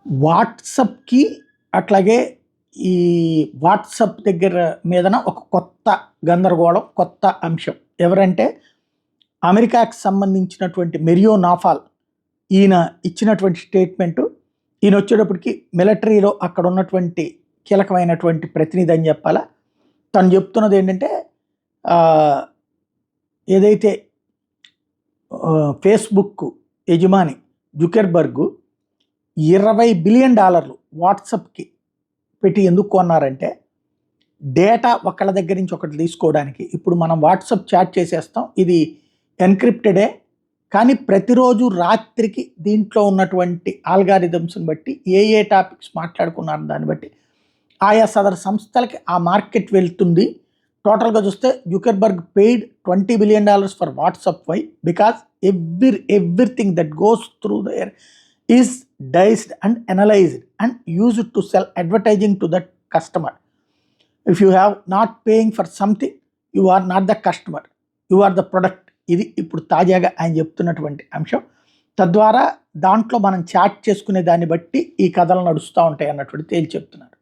వాట్సాప్‌కి అట్లాగే ఈ వాట్సాప్ దగ్గర మీదన ఒక కొత్త గందరగోళం, కొత్త అంశం. ఎవరంటే అమెరికాకి సంబంధించినటువంటి మెరియో నాఫాల్. ఈయన ఇచ్చినటువంటి స్టేట్మెంటు, ఈయనొచ్చేటప్పటికి మిలిటరీలో అక్కడ ఉన్నటువంటి కీలకమైనటువంటి ప్రతినిధి అని చెప్పాలా. తను చెప్తున్నదేంటంటే ఏదైతే ఫేస్‌బుక్ యజమాని జుకర్బర్గ్ $20 బిలియన్ వాట్సాప్‌కి పెట్టి ఎందుకు కొన్నారంటే, డేటా ఒకళ్ళ దగ్గర నుంచి ఒకటి తీసుకోవడానికి. ఇప్పుడు మనం వాట్సాప్ చాట్ చేసేస్తాం. ఇది ఎన్క్రిప్టెడే. కానీ ప్రతిరోజు రాత్రికి దీంట్లో ఉన్నటువంటి ఆల్గారిథమ్స్‌ని బట్టి ఏ టాపిక్స్ మాట్లాడుకున్నారో దాన్ని బట్టి ఆయా సదరు సంస్థలకి ఆ మార్కెట్ వెళ్తుంది. టోటల్‌గా చూస్తే Zuckerberg paid $20 billion for WhatsApp. Why? Because everything that goes through there is diced and analysed and used to sell advertising to that customer. If you have not paying for something, you are not the customer, you are the product. ఇది ఇప్పుడు తాజాగా ఆయన చెప్తున్నటువంటి అంశం. తద్వారా దాంట్లో మనం chat చేసుకునే దాన్ని బట్టి ఈ కథలు నడుస్తూ ఉంటాయి అన్నటువంటి తేల్చి చెప్తున్నారు.